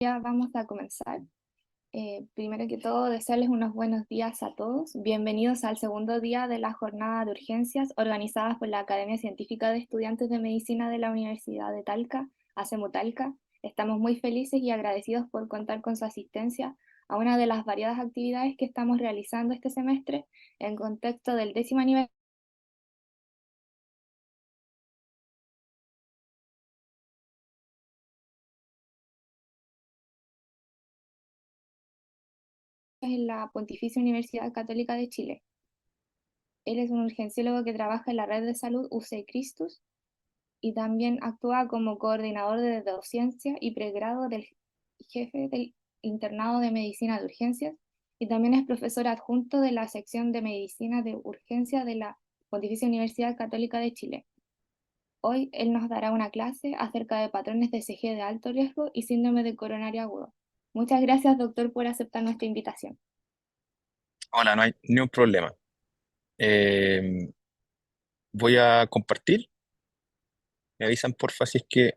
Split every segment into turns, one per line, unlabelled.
Ya vamos a comenzar. Primero que todo, desearles unos buenos días a todos. Bienvenidos al segundo día de la jornada de urgencias organizadas por la Academia Científica de Estudiantes de Medicina de la Universidad de Talca, ACEMU Talca. Estamos muy felices y agradecidos por contar con su asistencia a una de las variadas actividades que estamos realizando este semestre en contexto del 10º aniversario en la Pontificia Universidad Católica de Chile. Él es un urgenciólogo que trabaja en la red de salud UC Christus y también actúa como coordinador de docencia y pregrado del jefe del internado de medicina de urgencias y también es profesor adjunto de la sección de medicina de urgencia de la Pontificia Universidad Católica de Chile. Hoy él nos dará una clase acerca de patrones de CG de alto riesgo y síndrome de coronario agudo. Muchas gracias, doctor, por aceptar nuestra invitación.
Hola, no hay ni un problema. Eh, Voy a compartir. Me avisan porfa si es que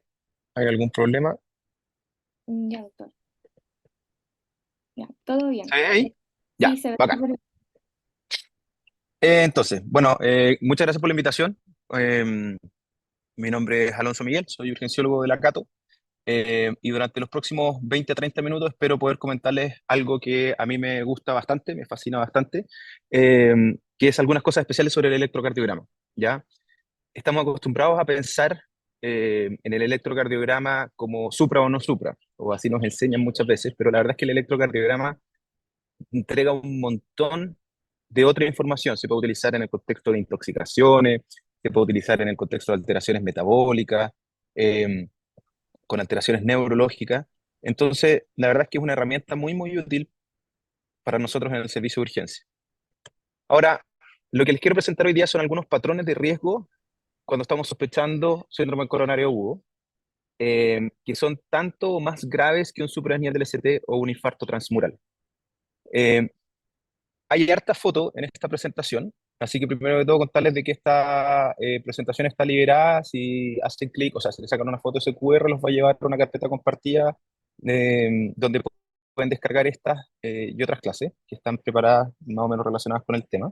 hay algún problema.
Ya, doctor. Ya, todo
¿Se
bien.
ve ahí?
Sí,
Ya,
se ve
bacán.
súper.
Entonces, bueno, muchas gracias por la invitación. Eh, Mi nombre es Alonso Miguel, soy urgenciólogo de la Cato. Y durante los próximos 20 a 30 minutos espero poder comentarles algo que a mí me gusta bastante, me fascina bastante, eh, que es algunas cosas especiales sobre el electrocardiograma. ¿Ya? Estamos acostumbrados a pensar en el electrocardiograma como supra o no supra, o así nos enseñan muchas veces, pero la verdad es que el electrocardiograma entrega un montón de otra información. Se puede utilizar en el contexto de intoxicaciones, se puede utilizar en el contexto de alteraciones metabólicas, eh, con alteraciones neurológicas. Entonces, la verdad es que es una herramienta muy, muy útil para nosotros en el servicio de urgencia. Ahora, lo que les quiero presentar hoy día son algunos patrones de riesgo cuando estamos sospechando síndrome coronario agudo, que son tanto o más graves que un supraesnial del ST o un infarto transmural. Eh, Hay harta foto en esta presentación, así que primero de todo contarles de que esta presentación está liberada. Si hacen clic, o sea, si le sacan una foto ese QR, los va a llevar a una carpeta compartida donde pueden descargar estas y otras clases que están preparadas más o menos relacionadas con el tema.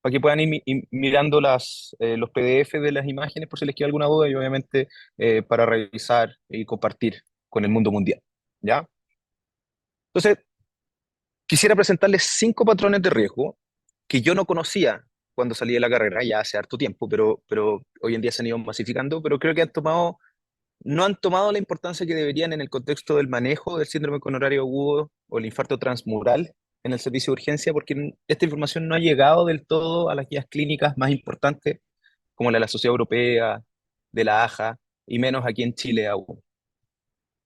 Para que puedan ir mirando los PDF de las imágenes por si les queda alguna duda y obviamente para revisar y compartir con el mundo mundial. ¿Ya? Entonces, quisiera presentarles 5 patrones de riesgo que yo no conocía cuando salí de la carrera, ya hace harto tiempo, pero hoy en día se han ido masificando, pero creo que no han tomado la importancia que deberían en el contexto del manejo del síndrome coronario agudo o el infarto transmural en el servicio de urgencia, porque esta información no ha llegado del todo a las guías clínicas más importantes, como la de la Sociedad Europea, de la AJA, y menos aquí en Chile aún.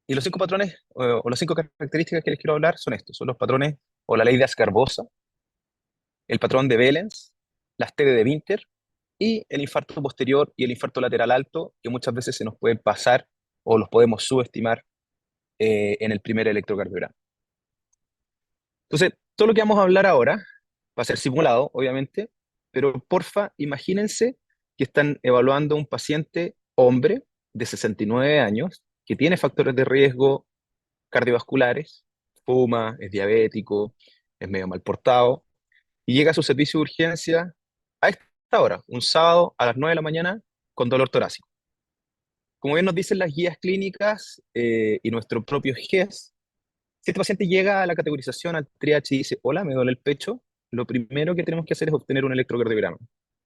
Y los 5 patrones, o las 5 características que les quiero hablar son estos, son los patrones o la ley de Ascarbosa, el patrón de Behlens, las TD de Winter y el infarto posterior y el infarto lateral alto, que muchas veces se nos pueden pasar o los podemos subestimar en el primer electrocardiograma. Entonces, todo lo que vamos a hablar ahora va a ser simulado, obviamente, pero porfa, imagínense que están evaluando a un paciente hombre de 69 años que tiene factores de riesgo cardiovasculares, fuma, es diabético, es medio mal portado, y llega a su servicio de urgencia a esta hora, un sábado a las 9 de la mañana, con dolor torácico. Como bien nos dicen las guías clínicas y nuestro propio GES, si este paciente llega a la categorización, al triage y dice, hola, me duele el pecho, lo primero que tenemos que hacer es obtener un electrocardiograma,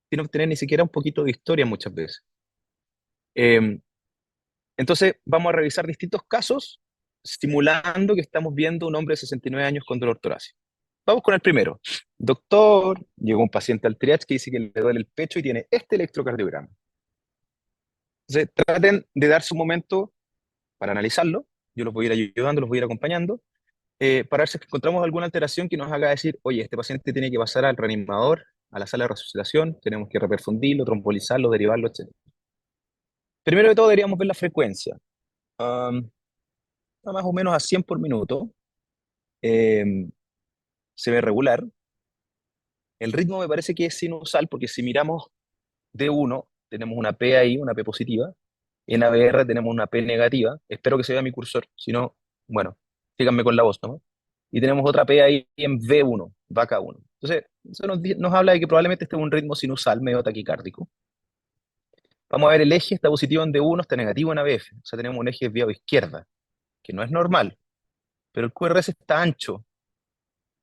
sin obtener ni siquiera un poquito de historia muchas veces. Eh, entonces, vamos a revisar distintos casos, simulando que estamos viendo un hombre de 69 años con dolor torácico. Vamos con el primero. Doctor, llegó un paciente al triage que dice que le duele el pecho y tiene este electrocardiograma. Entonces, traten de darse un momento para analizarlo. Yo los voy a ir ayudando, los voy a ir acompañando, para ver si encontramos alguna alteración que nos haga decir, oye, este paciente tiene que pasar al reanimador, a la sala de resucitación, tenemos que reperfundirlo, trombolizarlo, derivarlo, etc. Primero de todo, deberíamos ver la frecuencia. Um, Más o menos a 100 por minuto. Eh, Se ve regular. El ritmo me parece que es sinusal, porque si miramos D1, tenemos una P ahí, una P positiva, En ABR tenemos una P negativa, espero que se vea mi cursor, si no, bueno, síganme con la voz, ¿no? Y tenemos otra P ahí en V1, vaca 1. Entonces, eso nos habla de que probablemente este es un ritmo sinusal medio taquicárdico. Vamos a ver, el eje está positivo en D1, está negativo en ABF, o sea, tenemos un eje desviado a izquierda, que no es normal, pero el QRS está ancho,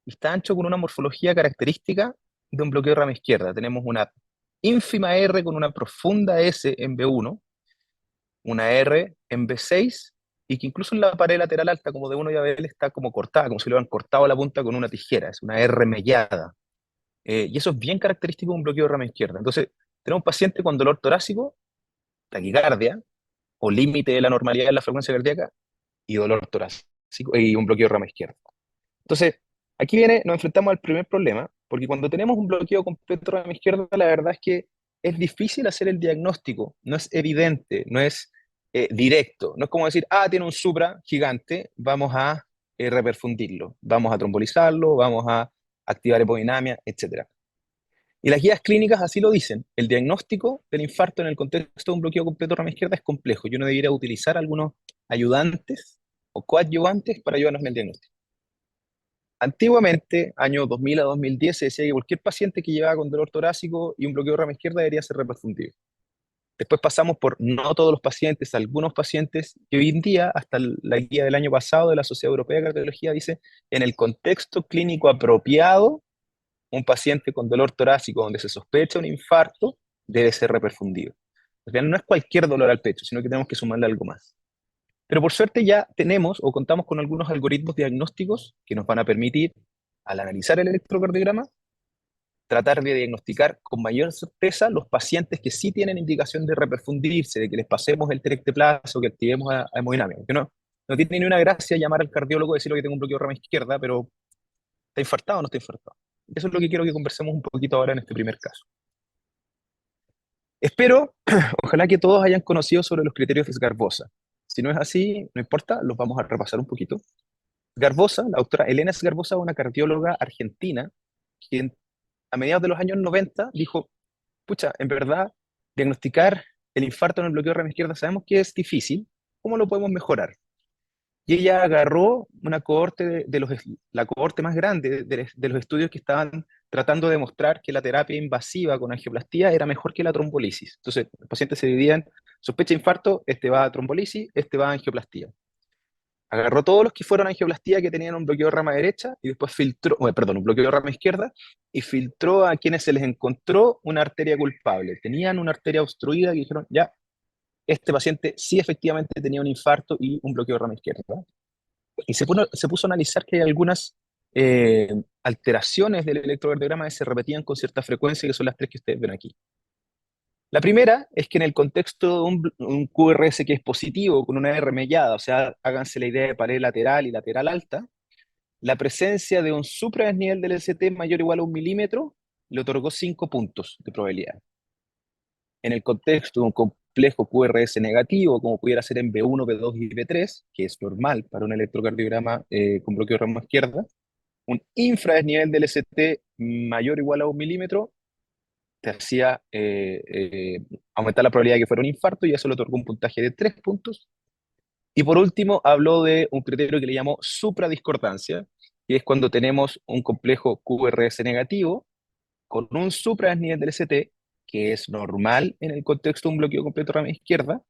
y está ancho con una morfología característica de un bloqueo de rama izquierda. Tenemos una ínfima R con una profunda S en B1, una R en B6, y que incluso en la pared lateral alta, como D1 y ABL, está como cortada, como si le hubieran cortado la punta con una tijera, es una R mellada. Y eso es bien característico de un bloqueo de rama izquierda. Entonces, tenemos un paciente con dolor torácico, taquicardia, o límite de la normalidad en la frecuencia cardíaca, y dolor torácico, y un bloqueo de rama izquierda. Entonces, aquí nos enfrentamos al primer problema, porque cuando tenemos un bloqueo completo de rama izquierda, la verdad es que es difícil hacer el diagnóstico, no es evidente, no es directo, no es como decir, ah, tiene un supra gigante, vamos a reperfundirlo, vamos a trombolizarlo, vamos a activar hemodinamia, etcétera. Y las guías clínicas así lo dicen, el diagnóstico del infarto en el contexto de un bloqueo completo de rama izquierda es complejo, yo no debería utilizar algunos ayudantes o coadyuvantes para ayudarnos en el diagnóstico. Antiguamente, años 2000 a 2010, se decía que cualquier paciente que llevaba con dolor torácico y un bloqueo de rama izquierda debería ser reperfundido. Después pasamos por no todos los pacientes, algunos pacientes, y hoy en día, hasta la guía del año pasado de la Sociedad Europea de Cardiología dice, en el contexto clínico apropiado, un paciente con dolor torácico donde se sospecha un infarto debe ser reperfundido. O sea, no es cualquier dolor al pecho, sino que tenemos que sumarle algo más. Pero por suerte ya tenemos o contamos con algunos algoritmos diagnósticos que nos van a permitir, al analizar el electrocardiograma, tratar de diagnosticar con mayor certeza los pacientes que sí tienen indicación de reperfundirse, de que les pasemos el Terecteplase o que activemos a hemodinamia. Que no tiene ni una gracia llamar al cardiólogo y decirle que tengo un bloqueo de rama izquierda, pero ¿está infartado o no está infartado? Eso es lo que quiero que conversemos un poquito ahora en este primer caso. Espero, ojalá que todos hayan conocido sobre los criterios de Sgarbosa. Si no es así, no importa, los vamos a repasar un poquito. Garbosa, la doctora Elena Garbosa, una cardióloga argentina, quien a mediados de los años 90 dijo, pucha, en verdad, diagnosticar el infarto en el bloqueo de rama izquierda sabemos que es difícil, ¿cómo lo podemos mejorar? Y ella agarró una cohorte la cohorte más grande de los estudios que estaban tratando de demostrar que la terapia invasiva con angioplastía era mejor que la trombolisis. Entonces, los pacientes se dividían, sospecha de infarto, este va a trombolisis, este va a angioplastía. Agarró todos los que fueron a angioplastía que tenían un bloqueo de rama derecha y después filtró, perdón, un bloqueo de rama izquierda y filtró a quienes se les encontró una arteria culpable. Tenían una arteria obstruida y dijeron, ya, este paciente sí efectivamente tenía un infarto y un bloqueo de rama izquierda. Y se puso a analizar que hay algunas alteraciones del electrocardiograma que se repetían con cierta frecuencia, que son las tres que ustedes ven aquí. La primera es que en el contexto de un QRS que es positivo, con una R mellada, o sea, háganse la idea de pared lateral y lateral alta, la presencia de un supradesnivel del ST mayor o igual a 1 milímetro le otorgó 5 puntos de probabilidad. En el contexto de un complejo QRS negativo, como pudiera ser en B1, B2 y B3, que es normal para un electrocardiograma con bloqueo de rama izquierda, un infradesnivel del ST mayor o igual a 1 milímetro te hacía aumentar la probabilidad de que fuera un infarto y eso le otorgó un puntaje de 3 puntos. Y por último, habló de un criterio que le llamó supradiscordancia, que es cuando tenemos un complejo QRS negativo con un supradesnivel del ST, que es normal en el contexto de un bloqueo completo de rama izquierda,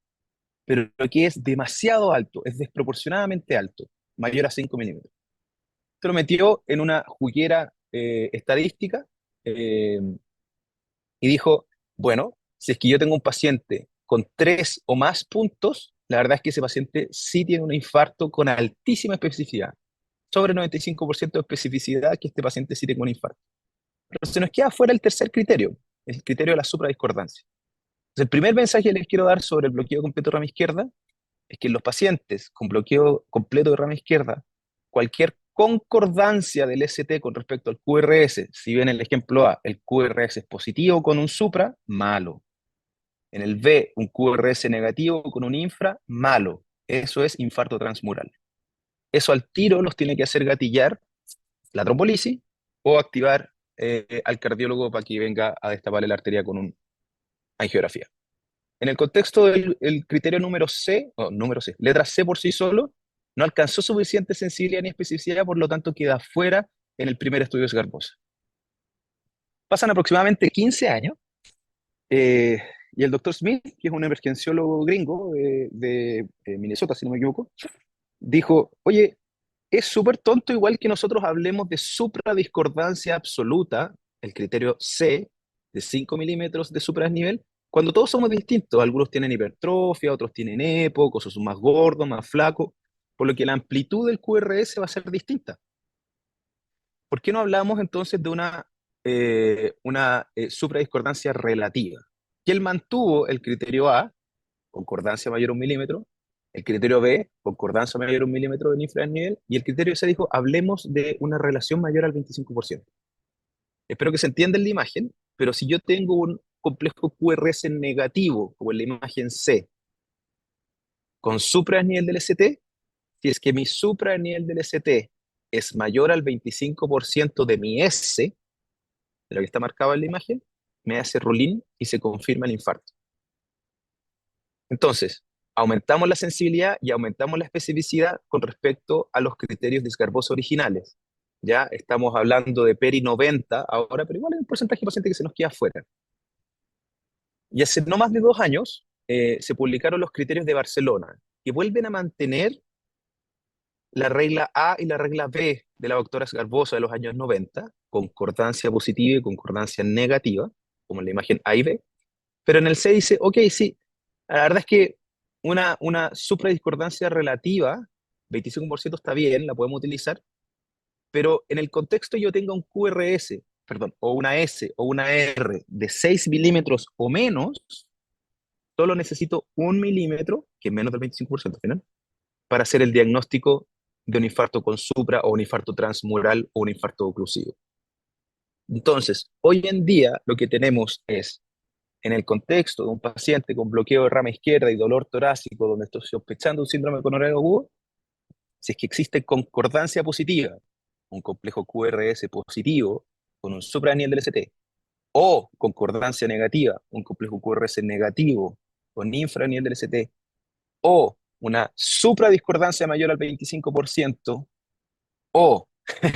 pero que es demasiado alto, es desproporcionadamente alto, mayor a 5 milímetros. Esto lo metió en una juguera estadística eh, y dijo, bueno, si es que yo tengo un paciente con 3 o más puntos, la verdad es que ese paciente sí tiene un infarto con altísima especificidad, sobre 95% de especificidad que este paciente sí tiene un infarto. Pero se nos queda fuera el tercer criterio, el criterio de la supradiscordancia. Entonces, el primer mensaje que les quiero dar sobre el bloqueo completo de rama izquierda es que en los pacientes con bloqueo completo de rama izquierda, cualquier concordancia del ST con respecto al QRS, si bien en el ejemplo A el QRS es positivo con un supra, malo. En el B, un QRS negativo con un infra, malo. Eso es infarto transmural. Eso al tiro los tiene que hacer gatillar la trombolisis o activar al cardiólogo para que venga a destapar la arteria con una angiografía. En el contexto del el criterio número C, letra C por sí solo, no alcanzó suficiente sensibilidad ni especificidad, por lo tanto queda fuera en el primer estudio de Sgarbosa. Pasan aproximadamente 15 años eh, y el doctor Smith, que es un emergenciólogo gringo de Minnesota, si no me equivoco, dijo, oye, es súper tonto igual que nosotros hablemos de supradiscordancia absoluta, el criterio C, de 5 milímetros de supradesnivel, cuando todos somos distintos. Algunos tienen hipertrofia, otros tienen EPO, otros son más gordos, más flacos, por lo que la amplitud del QRS va a ser distinta. ¿Por qué no hablamos entonces de una supradiscordancia relativa? Que él mantuvo el criterio A, concordancia mayor a 1 milímetro, el criterio B, concordancia mayor a 1 milímetro en infranivel, y el criterio C dijo, hablemos de una relación mayor al 25%. Espero que se entienda en la imagen, pero si yo tengo un complejo QRS negativo, como en la imagen C, con supra-nivel del ST, si es que mi supra-nivel del ST es mayor al 25% de mi S, de lo que está marcado en la imagen, me hace rule-in y se confirma el infarto. Entonces, aumentamos la sensibilidad y aumentamos la especificidad con respecto a los criterios de Sgarbosa originales. Ya estamos hablando de PERI 90 ahora, pero igual hay un porcentaje de pacientes que se nos queda fuera. Y hace no más de 2 años se publicaron los criterios de Barcelona, que vuelven a mantener la regla A y la regla B de la doctora Sgarbosa de los años 90, concordancia positiva y concordancia negativa, como en la imagen A y B, pero en el C dice, ok, sí, la verdad es que una supradiscordancia relativa, 25% está bien, la podemos utilizar, pero en el contexto yo tenga un QRS, perdón, o una S o una R de 6 milímetros o menos, solo necesito 1 milímetro, que es menos del 25% al final, para hacer el diagnóstico de un infarto con supra o un infarto transmural o un infarto oclusivo. Entonces, hoy en día lo que tenemos es, en el contexto de un paciente con bloqueo de rama izquierda y dolor torácico, donde estoy sospechando un síndrome coronario agudo, si es que existe concordancia positiva, un complejo QRS positivo con un supranivel del ST, o concordancia negativa, un complejo QRS negativo con infranivel del ST, o una supradiscordancia mayor al 25%, o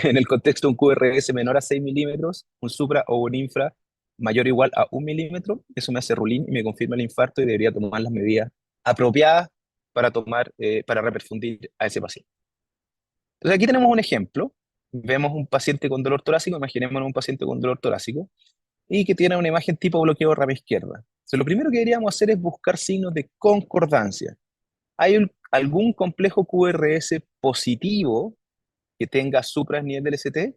en el contexto de un QRS menor a 6 milímetros, un supra o un infra mayor o igual a 1 milímetro, eso me hace rulín y me confirma el infarto y debería tomar las medidas apropiadas para reperfundir a ese paciente. Entonces aquí tenemos un ejemplo. Vemos un paciente con dolor torácico, imaginemos un paciente con dolor torácico, y que tiene una imagen tipo bloqueo de rama izquierda. Entonces, lo primero que deberíamos hacer es buscar signos de concordancia. ¿Hay algún complejo QRS positivo que tenga suprasnivel del ST?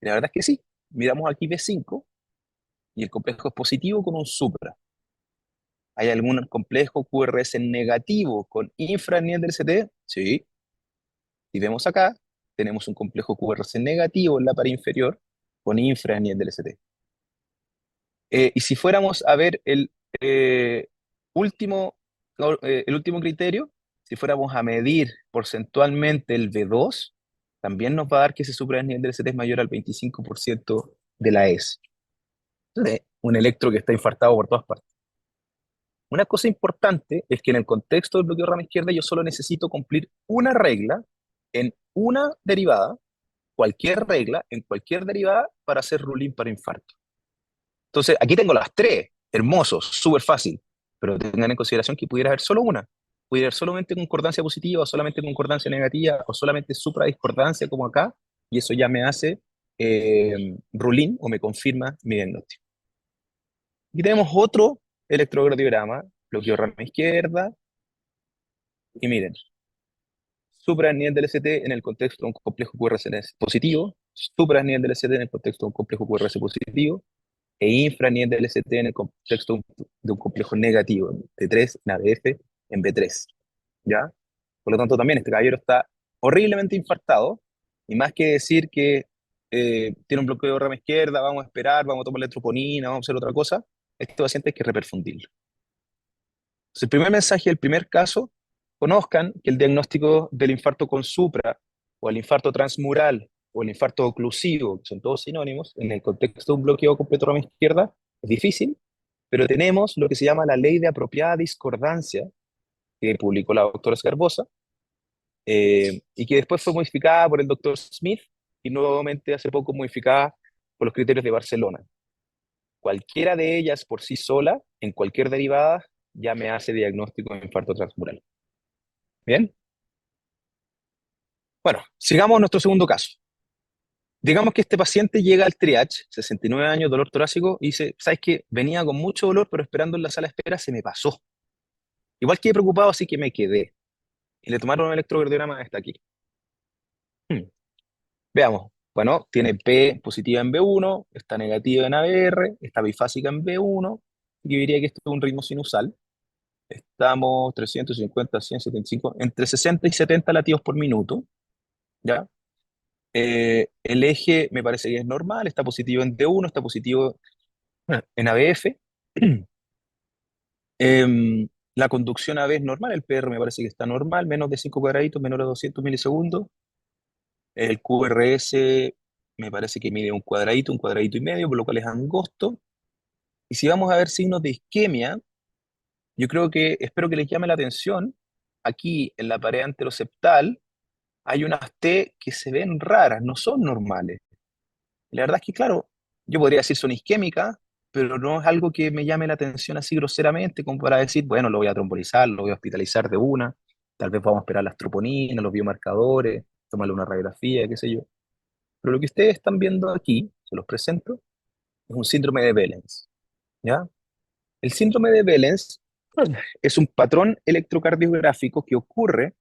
Y la verdad es que sí. Miramos aquí B5 y el complejo es positivo con un supra. ¿Hay algún complejo QRS negativo con infranivel del ST? Sí. Si vemos acá, tenemos un complejo QRS negativo en la pared inferior con infranivel del ST. Y si fuéramos a ver eh, último, el último criterio, si fuéramos a medir porcentualmente el V2, también nos va a dar que ese supranivel del ST es mayor al 25% de la S. Entonces, un electro que está infartado por todas partes. Una cosa importante es que en el contexto del bloqueo de rama izquierda yo solo necesito cumplir una regla en una derivada, cualquier regla en cualquier derivada para hacer ruling para infarto. Entonces, aquí tengo las tres, hermosos, súper fácil, pero tengan en consideración que pudiera haber solo una. Pudiera haber solamente concordancia positiva, o solamente concordancia negativa, o solamente supradiscordancia como acá, y eso ya me hace ruling o me confirma mi diagnóstico. Aquí tenemos otro electrocardiograma, bloqueo rama izquierda, y miren, supranivel del ST en el contexto de un complejo QRS positivo, supranivel del ST en el contexto de un complejo QRS positivo, e infranivel del ST en el contexto de un complejo negativo, T3 en ABF en B3, ¿ya? Por lo tanto, también este caballero está horriblemente infartado, y más que decir que tiene un bloqueo de rama izquierda, vamos a esperar, vamos a tomar la troponina, vamos a hacer otra cosa, este paciente hay que reperfundirlo. Entonces, el primer mensaje, el primer caso, conozcan que el diagnóstico del infarto con supra, o el infarto transmural, o el infarto oclusivo, que son todos sinónimos, en el contexto de un bloqueo completo de rama izquierda, es difícil, Pero tenemos lo que se llama la ley de apropiada discordancia, que publicó la doctora Scarbosa, y que después fue modificada por el doctor Smith y nuevamente hace poco modificada por los criterios de Barcelona. Cualquiera de ellas por sí sola, en cualquier derivada, ya me hace diagnóstico de infarto transmural. ¿Bien? Bueno, sigamos nuestro segundo caso. Digamos que este paciente llega al triage, 69 años, dolor torácico, y dice, ¿sabes qué? Venía con mucho dolor, pero esperando en la sala de espera se me pasó. Igual quedé preocupado, así que me quedé. Y le tomaron un electrocardiograma hasta aquí. Hmm. Veamos. Bueno, tiene P positiva en B1, está negativa en ABR, está bifásica en B1. Yo diría que esto es un ritmo sinusal. Estamos 350, 175, entre 60 y 70 latidos por minuto, ¿ya? El eje me parece que es normal, está positivo en D1, está positivo en ABF. La conducción AB es normal, el PR me parece que está normal, menos de 5 cuadraditos, menor a 200 milisegundos. El QRS me parece que mide un cuadradito y medio, por lo cual es angosto. Y si vamos a ver signos de isquemia, yo creo que, espero que les llame la atención, aquí en la pared anteroseptal hay unas T que se ven raras, no son normales. La verdad es que, claro, yo podría decir son isquémicas, pero no es algo que me llame la atención así groseramente, como para decir, bueno, lo voy a trombolizar, lo voy a hospitalizar de una, tal vez vamos a esperar las troponinas, los biomarcadores, tomarle una radiografía, qué sé yo. Pero lo que ustedes están viendo aquí, se los presento, es un síndrome de Wellens, ¿ya? El síndrome de Wellens es un patrón electrocardiográfico que ocurre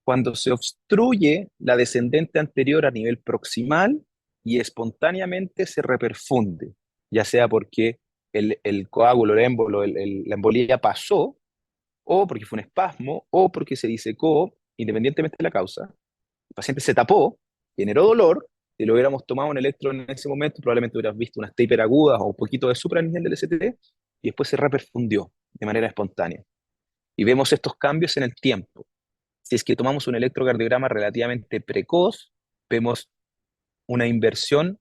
cuando se obstruye la descendente anterior a nivel proximal y espontáneamente se reperfunde, ya sea porque el coágulo, el émbolo, la embolía pasó, o porque fue un espasmo, o porque se disecó, independientemente de la causa. El paciente se tapó, generó dolor, si lo hubiéramos tomado un electro en ese momento, probablemente hubieras visto unas T hiperagudas o un poquito de supra nivel del STT, y después se reperfundió de manera espontánea. Y vemos estos cambios en el tiempo. Si es que tomamos un electrocardiograma relativamente precoz, vemos una inversión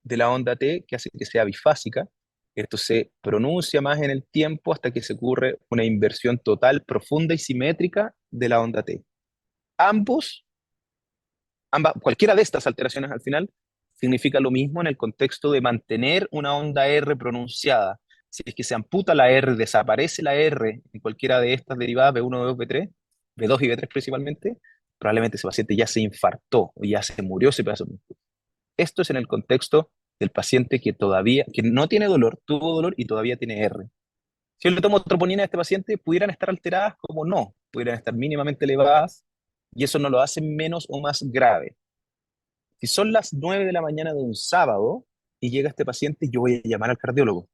de la onda T que hace que sea bifásica. Esto se pronuncia más en el tiempo hasta que se ocurre una inversión total, profunda y simétrica de la onda T. Ambos, cualquiera de estas alteraciones al final significa lo mismo en el contexto de mantener una onda R pronunciada. Si es que se amputa la R, desaparece la R en cualquiera de estas derivadas, B1, B2, B3, B2 y B3 principalmente, probablemente ese paciente ya se infartó o ya se murió ese pedazo. Esto es en el contexto del paciente que todavía, que no tiene dolor, tuvo dolor y todavía tiene R. Si yo le tomo troponina a este paciente, pudieran estar alteradas como no, pudieran estar mínimamente elevadas y eso no lo hace menos o más grave. Si son las 9 de la mañana de un sábado y llega este paciente, yo voy a llamar al cardiólogo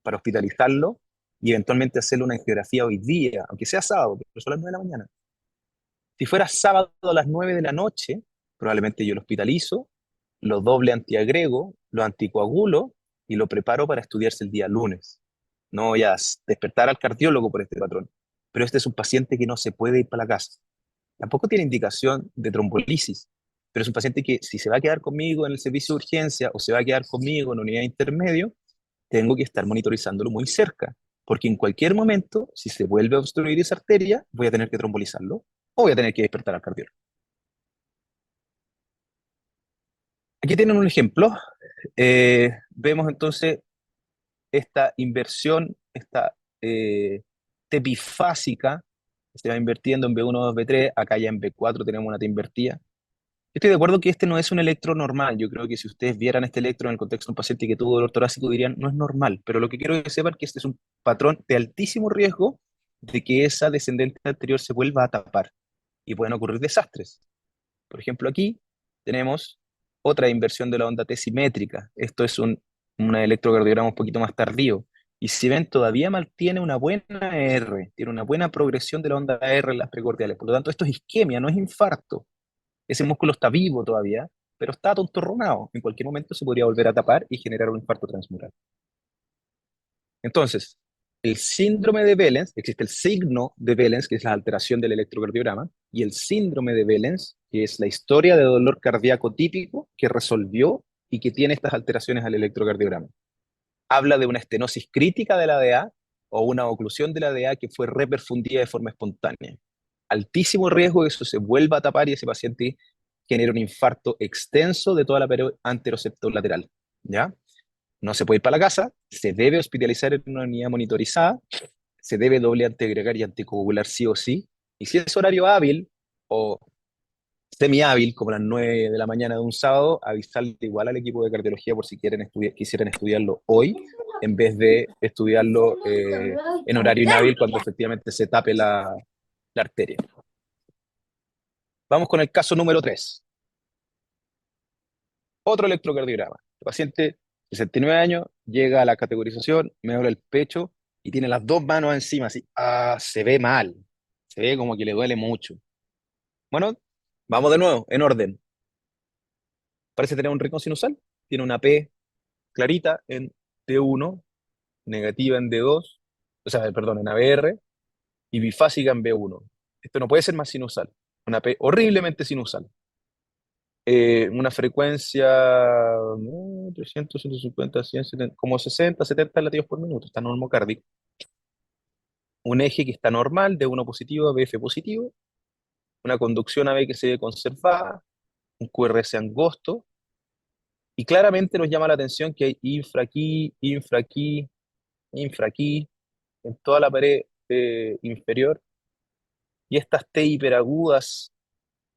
para hospitalizarlo y eventualmente hacerle una angiografía hoy día, aunque sea sábado, pero son las 9 de la mañana. Si fuera sábado a las 9 de la noche, probablemente yo lo hospitalizo, lo doble antiagrego, lo anticoagulo y lo preparo para estudiarse el día lunes. No voy a despertar al cardiólogo por este patrón, pero este es un paciente que no se puede ir para la casa. Tampoco tiene indicación de trombolisis, pero es un paciente que si se va a quedar conmigo en el servicio de urgencia o se va a quedar conmigo en la unidad de intermedio, tengo que estar monitorizándolo muy cerca, porque en cualquier momento, si se vuelve a obstruir esa arteria, voy a tener que trombolizarlo o voy a tener que despertar al cardiólogo. Aquí tienen un ejemplo. Vemos entonces esta inversión, esta T bifásica, que se va invirtiendo en B1, 2, B3, acá ya en B4 tenemos una T invertida. Estoy de acuerdo que este no es un electro normal. Yo creo que si ustedes vieran este electro en el contexto de un paciente que tuvo dolor torácico, dirían, no es normal. Pero lo que quiero que sepan es que este es un patrón de altísimo riesgo de que esa descendente anterior se vuelva a tapar y pueden ocurrir desastres. Por ejemplo, aquí tenemos otra inversión de la onda T simétrica. Esto es un electrocardiograma un poquito más tardío. Y si ven, todavía mantiene una buena R, tiene una buena progresión de la onda R en las precordiales. Por lo tanto, esto es isquemia, no es infarto. Ese músculo está vivo todavía, pero está tontorronado. En cualquier momento se podría volver a tapar y generar un infarto transmural. Entonces, el síndrome de Wellens, existe el signo de Wellens, que es la alteración del electrocardiograma, y el síndrome de Wellens, que es la historia de dolor cardíaco típico que resolvió y que tiene estas alteraciones al electrocardiograma. habla de una estenosis crítica de la DA o una oclusión de la DA que fue reperfundida de forma espontánea. Altísimo riesgo de que eso se vuelva a tapar y ese paciente genere un infarto extenso de toda la pared anteroseptolateral, ¿ya? No se puede ir para la casa, se debe hospitalizar en una unidad monitorizada, se debe doble antiagregar y anticoagular sí o sí, y si es horario hábil o semi-hábil, como las 9 de la mañana de un sábado, avisarle igual al equipo de cardiología por si quisieran estudiarlo hoy, en vez de estudiarlo en horario inhábil cuando efectivamente se tape la arteria. Vamos con el caso número 3. Otro electrocardiograma. El paciente, 69 años, llega a la categorización, me duele el pecho y tiene las dos manos encima, así. Ah, se ve mal. Se ve como que le duele mucho. Bueno, vamos de nuevo, en orden. Parece tener un ritmo sinusal. Tiene una P clarita en T1, negativa en D2, o sea, perdón, en ABR, y bifásica en B1. Esto no puede ser más sinusal. Una P horriblemente sinusal. Una frecuencia 300, 150, 100, 70, como 60, 70 latidos por minuto, está normocárdico. Un eje que está normal, de 1 positivo a BF positivo, una conducción AB que se ve conservada, un QRS angosto, y claramente nos llama la atención que hay infra aquí, infra aquí, infra aquí, en toda la pared inferior, y estas T hiperagudas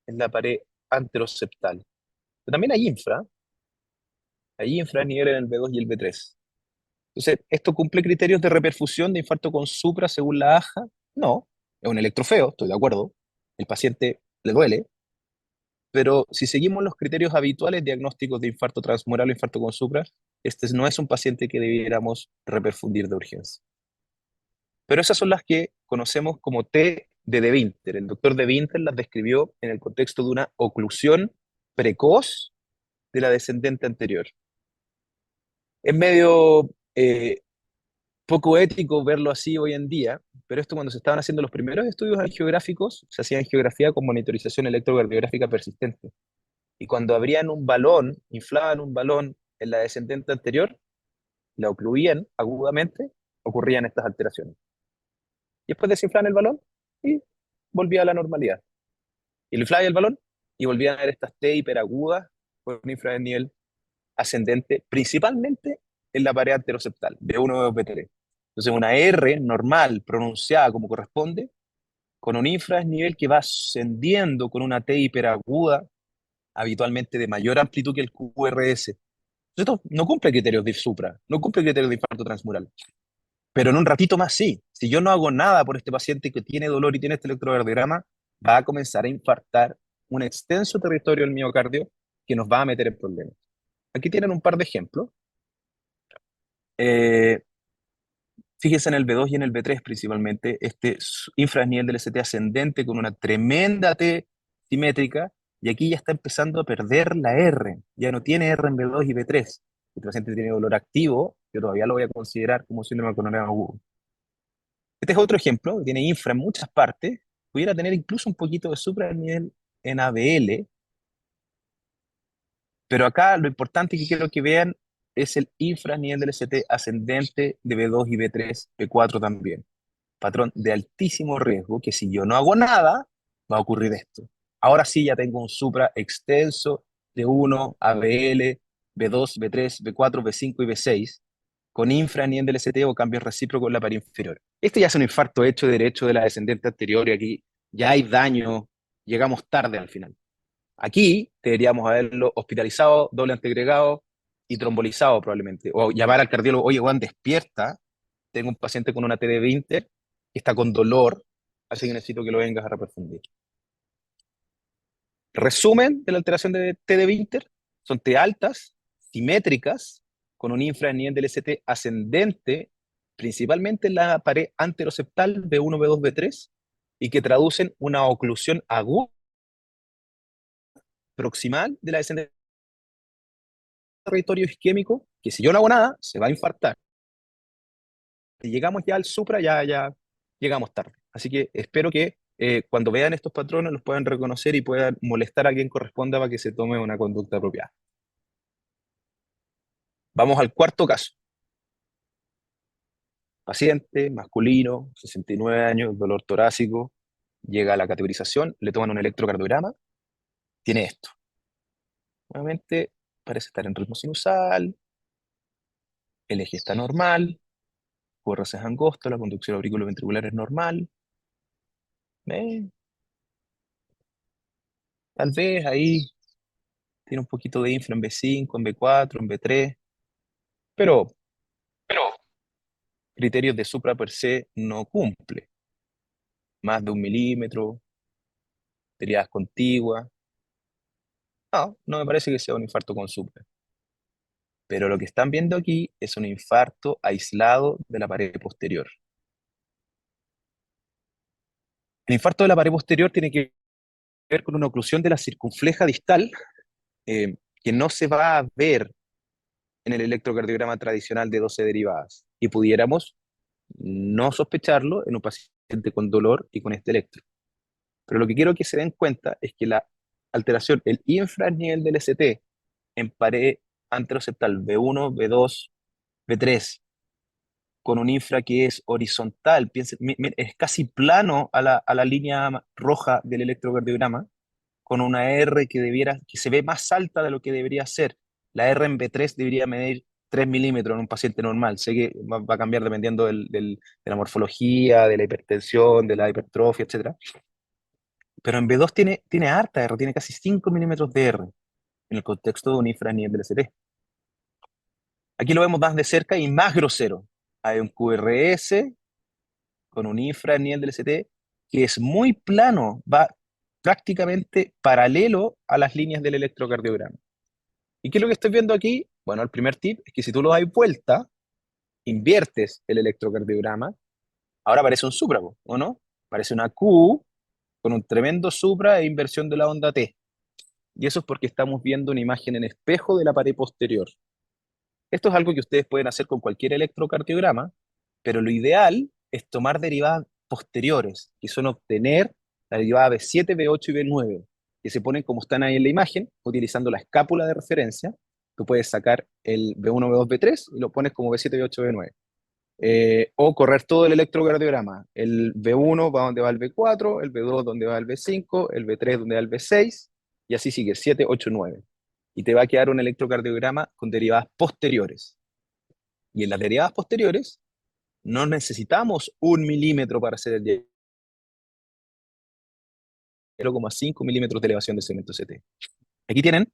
en la pared anteroseptal. Pero también hay infra a nivel en el B2 y el B3. Entonces, ¿esto cumple criterios de reperfusión de infarto con supra según la AJA? No, es un electrofeo, estoy de acuerdo. El paciente le duele, pero si seguimos los criterios habituales diagnósticos de infarto transmural o infarto con supra, este no es un paciente que debiéramos reperfundir de urgencia. Pero esas son las que conocemos como T de De Winter. El doctor De Winter las describió en el contexto de una oclusión precoz de la descendente anterior. Es medio poco ético verlo así hoy en día, pero esto cuando se estaban haciendo los primeros estudios angiográficos, se hacía angiografía con monitorización electrocardiográfica persistente. Y cuando abrían un balón, inflaban un balón en la descendente anterior, la ocluían agudamente, ocurrían estas alteraciones. Y después desinflaban el balón y volvía a la normalidad. Y lo inflaban el balón y volvían a ver estas T hiperagudas con infranivel ascendente, principalmente en la pared anteroseptal, B1 o B3. Entonces, una R normal, pronunciada como corresponde, con un infranivel que va ascendiendo con una T hiperaguda, habitualmente de mayor amplitud que el QRS. Esto no cumple criterios de supra, no cumple criterios de infarto transmural. Pero en un ratito más sí. Si yo no hago nada por este paciente que tiene dolor y tiene este electrocardiograma, va a comenzar a infartar un extenso territorio del miocardio que nos va a meter en problemas. Aquí tienen un par de ejemplos. Eh, Fíjense en el B2 y en el B3 principalmente, este infranivel del ST ascendente con una tremenda T simétrica, y aquí ya está empezando a perder la R, ya no tiene R en B2 y B3. Este paciente tiene dolor activo, yo todavía lo voy a considerar como síndrome coronariano agudo. Este es otro ejemplo, que tiene infra en muchas partes, pudiera tener incluso un poquito de supranivel en ABL, pero acá lo importante que quiero que vean es el infranivel del ST ascendente de B2 y B3, B4 también. Patrón de altísimo riesgo, que si yo no hago nada, va a ocurrir esto. Ahora sí ya tengo un supra extenso de 1, ABL, B2, B3, B4, B5 y B6, con infranivel del ST o cambio recíproco en la pared inferior. Este ya es un infarto hecho derecho de la descendente anterior y aquí ya hay daño, llegamos tarde al final. Aquí deberíamos haberlo hospitalizado, doble antegregado y trombolizado probablemente. O llamar al cardiólogo, oye, Juan, despierta, tengo un paciente con una TD de Winter que está con dolor, así que necesito que lo vengas a reperfundir. Resumen de la alteración de T de Winter, son T altas, simétricas, con un infranivel del ST ascendente, principalmente en la pared anteroseptal B1, B2, B3, y que traducen una oclusión aguda proximal de la descendente territorio isquémico, que si yo no hago nada, se va a infartar. Si llegamos ya al supra, ya llegamos tarde. Así que espero que cuando vean estos patrones los puedan reconocer y puedan molestar a quien corresponda para que se tome una conducta apropiada. Vamos al cuarto caso. Paciente, masculino, 69 años, dolor torácico, llega a la categorización, le toman un electrocardiograma, tiene esto. Nuevamente parece estar en ritmo sinusal, el eje está normal, QRS es angosto, la conducción auriculoventricular es normal. ¿Ve? Tal vez ahí tiene un poquito de infra en B5, en B4, en B3, pero criterios de supra per se no cumple. Más de 1 milímetro, derivadas contiguas. No, no me parece que sea un infarto con supra. Pero lo que están viendo aquí es un infarto aislado de la pared posterior. El infarto de la pared posterior tiene que ver con una oclusión de la circunfleja distal que no se va a ver en el electrocardiograma tradicional de 12 derivadas. Y pudiéramos no sospecharlo en un paciente con dolor y con este electro. Pero lo que quiero que se den cuenta es que la alteración, el infranivel del ST en pared anteroseptal B1, B2, B3, con un infra que es horizontal, es casi plano a la línea roja del electrocardiograma, con una R que se ve más alta de lo que debería ser. La R en B3 debería medir 3 milímetros en un paciente normal. Sé que va a cambiar dependiendo de la morfología, de la hipertensión, de la hipertrofia, etcétera. Pero en B2 tiene harta R, tiene casi 5 milímetros de R en el contexto de un infranivel del ST. Aquí lo vemos más de cerca y más grosero. Hay un QRS con un infranivel del ST que es muy plano, va prácticamente paralelo a las líneas del electrocardiograma. ¿Y qué es lo que estoy viendo aquí? Bueno, el primer tip es que si tú lo das vuelta, inviertes el electrocardiograma, ahora parece un supra, ¿o no? Parece una Q con un tremendo supra e inversión de la onda T. Y eso es porque estamos viendo una imagen en espejo de la pared posterior. Esto es algo que ustedes pueden hacer con cualquier electrocardiograma, pero lo ideal es tomar derivadas posteriores, que son obtener la derivada B7, B8 y B9, que se ponen como están ahí en la imagen, utilizando la escápula de referencia. Tú puedes sacar el B1, B2, B3 y lo pones como B7, B8, B9. O correr todo el electrocardiograma. El B1 va donde va el B4, el B2 donde va el B5, el B3 donde va el B6, y así sigue, 7, 8, 9. Y te va a quedar un electrocardiograma con derivadas posteriores. Y en las derivadas posteriores no necesitamos 1 milímetro para hacer el diagnóstico, 0,5 milímetros de elevación del segmento CT. Aquí tienen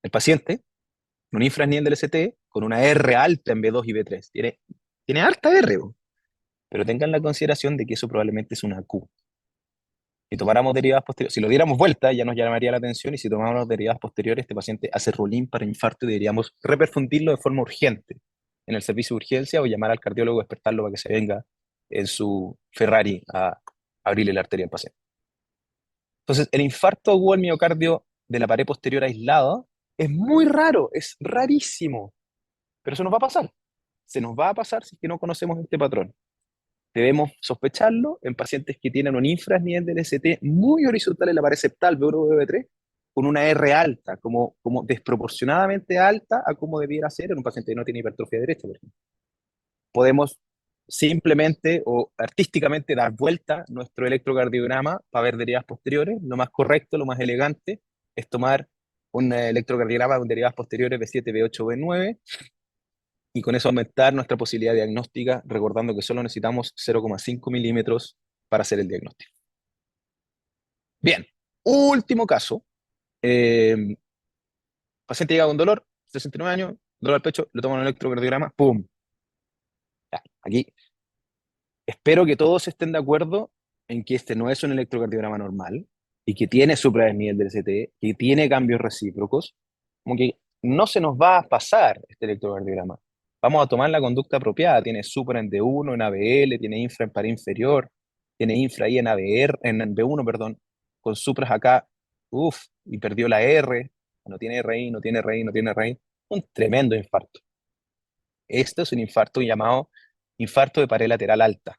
el paciente, un infranivel del ST con una R alta en B2 y B3. Tiene harta R, pero tengan la consideración de que eso probablemente es una Q. Si tomáramos derivadas posteriores, si lo diéramos vuelta, ya nos llamaría la atención, y si tomáramos derivadas posteriores, este paciente hace rule-in para infarto y deberíamos reperfundirlo de forma urgente en el servicio de urgencia o llamar al cardiólogo, despertarlo para que se venga en su Ferrari a abrirle la arteria al paciente. Entonces, el infarto agudo al miocardio de la pared posterior aislada es muy raro, es rarísimo, pero eso nos va a pasar. Se nos va a pasar si es que no conocemos este patrón. Debemos sospecharlo en pacientes que tienen un infranivel del ST muy horizontal en la pared septal, B1, B3, con una R alta, como desproporcionadamente alta a como debiera ser en un paciente que no tiene hipertrofia derecha, por ejemplo. Podemos simplemente o artísticamente dar vuelta nuestro electrocardiograma para ver derivadas posteriores. Lo más correcto, lo más elegante, es tomar un electrocardiograma con derivadas posteriores B7, B8, B9, y con eso aumentar nuestra posibilidad diagnóstica, recordando que solo necesitamos 0,5 milímetros para hacer el diagnóstico. Bien, último caso. Eh, Paciente llega con dolor, 69 años, dolor al pecho, le toman un electrocardiograma, ¡pum! Ya, aquí espero que todos estén de acuerdo en que este no es un electrocardiograma normal y que tiene supraesmie del ST, que tiene cambios recíprocos, como que no se nos va a pasar este electrocardiograma. Vamos a tomar la conducta apropiada. Tiene supra en D1, en ABL, tiene infra en pared inferior, tiene infra ahí en ABR, en B1, perdón, con supras acá, uff, y perdió la R, no tiene RI, no tiene RI, no tiene RI. Un tremendo infarto. Este es un infarto llamado infarto de pared lateral alta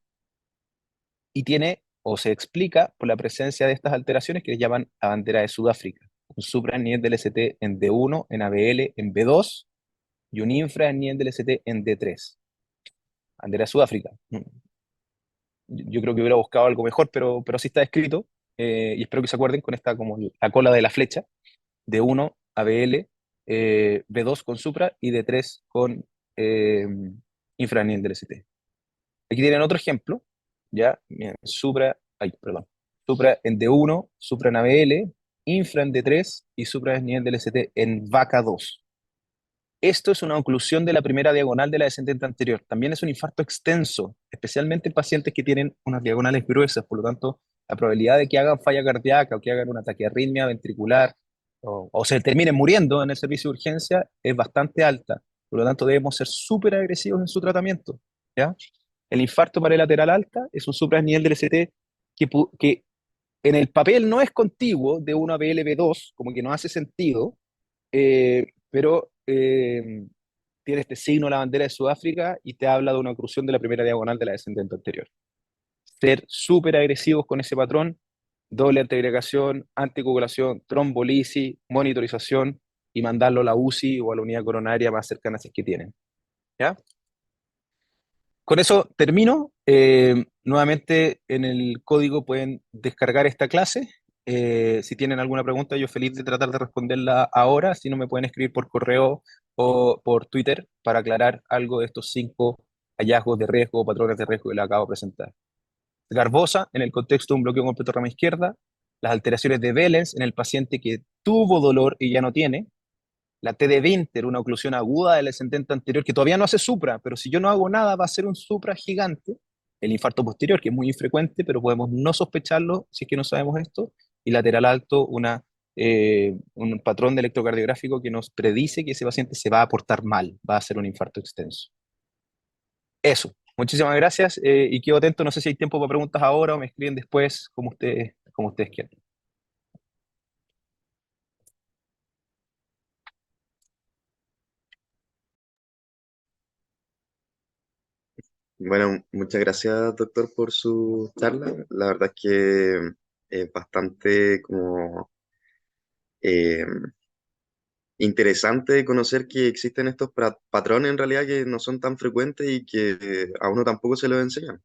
y tiene o se explica por la presencia de estas alteraciones que les llaman la bandera de Sudáfrica. Un supra en nivel del ST en D1, en ABL, en B2 y un infra en nivel del ST en D3. bandera de Sudáfrica. Yo creo que hubiera buscado algo mejor, pero sí está escrito, y espero que se acuerden con esta como la cola de la flecha, de 1 ABL, B2 con Supra y de 3 con eh, infranivel del ST. Aquí tienen otro ejemplo, ya, bien, Supra, ay, perdón, Supra en D1, Supra en ABL, infra en D3 y Supra en nivel del ST en vaca 2. Esto es una oclusión de la primera diagonal de la descendente anterior. También es un infarto extenso, especialmente en pacientes que tienen unas diagonales gruesas. Por lo tanto, la probabilidad de que hagan falla cardíaca o que hagan un ataque de arritmia ventricular o se terminen muriendo en el servicio de urgencia es bastante alta. Por lo tanto, debemos ser súper agresivos en su tratamiento, ¿ya? El infarto paralateral alta es un supranivel del ST que en el papel no es contiguo de 1 a BLB2, como que no hace sentido, pero tiene este signo, la bandera de Sudáfrica, y te habla de una oclusión de la primera diagonal de la descendente anterior. Ser súper agresivos con ese patrón, doble antiagregación, anticoagulación, trombolisis, monitorización y mandarlo a la UCI o a la unidad coronaria más cercana si es que tienen. ¿Ya? Con eso termino. Nuevamente en el código pueden descargar esta clase. Si tienen alguna pregunta, yo feliz de tratar de responderla ahora. Si no, me pueden escribir por correo o por Twitter para aclarar algo de estos 5 hallazgos de riesgo o patrones de riesgo que les acabo de presentar. Garbosa, en el contexto de un bloqueo completo rama izquierda. Las alteraciones de Vélez en el paciente que tuvo dolor y ya no tiene. La T de Winter, una oclusión aguda del ascendente anterior que todavía no hace supra, pero si yo no hago nada va a ser un supra gigante. El infarto posterior, que es muy infrecuente, pero podemos no sospecharlo si es que no sabemos esto. Y lateral alto, un patrón de electrocardiográfico que nos predice que ese paciente se va a portar mal, va a ser un infarto extenso. Eso. Muchísimas gracias, y quedo atento. No sé si hay tiempo para preguntas ahora o me escriben después, como ustedes quieran.
Bueno, muchas gracias, doctor, por su charla. La verdad es que es bastante como eh, interesante conocer que existen estos patrones en realidad que no son tan frecuentes y que a uno tampoco se los enseñan.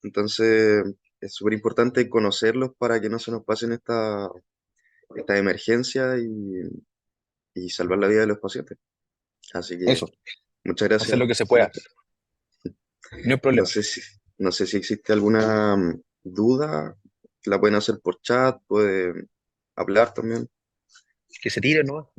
Entonces, es súper importante conocerlos para que no se nos pasen esta emergencia y salvar la vida de los pacientes. Así que
Eso,
muchas
hacer
gracias,
lo que se pueda.
doctor.
No hay
No
problema.
sé si, no sé si existe alguna duda, la pueden hacer por chat, pueden hablar también.
Que se tiren, ¿no?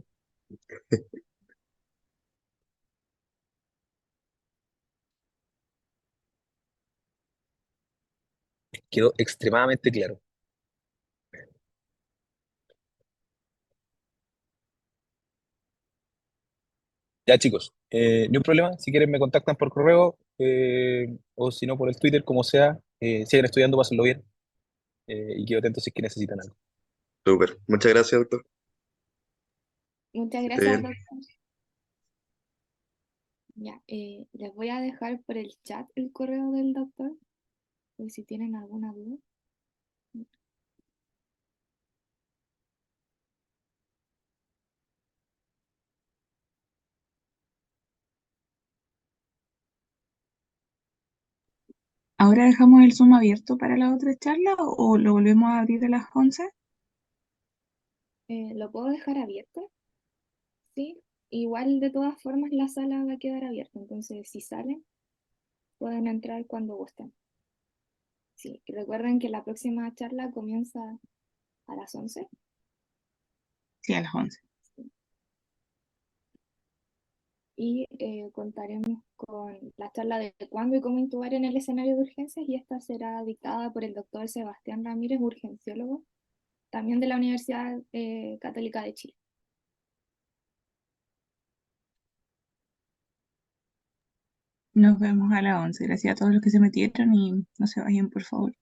Quedó extremadamente claro. Ya, chicos, ni un problema. Si quieren, me contactan por correo, o si no, por el Twitter, como sea. Sigan estudiando, pásenlo bien, y quedo atento si es que necesitan algo.
Súper. Muchas gracias, doctor.
Muchas
Que esté
gracias,
bien.
doctor. Ya, les voy a dejar por el chat el correo del doctor, por si tienen alguna duda.
¿Ahora dejamos el Zoom abierto para la otra charla o lo volvemos a abrir a las 11?
¿Lo puedo dejar abierto? Sí. Igual de todas formas la sala va a quedar abierta, entonces si salen pueden entrar cuando gusten. Sí, y recuerden que la próxima charla comienza a las 11.
Sí, a las 11.
Y contaremos con la charla de cuándo y cómo intubar en el escenario de urgencias, y esta será dictada por el doctor Sebastián Ramírez, urgenciólogo, también de la Universidad Católica de Chile.
Nos vemos a las 11. Gracias a todos los que se metieron y no se vayan, por favor.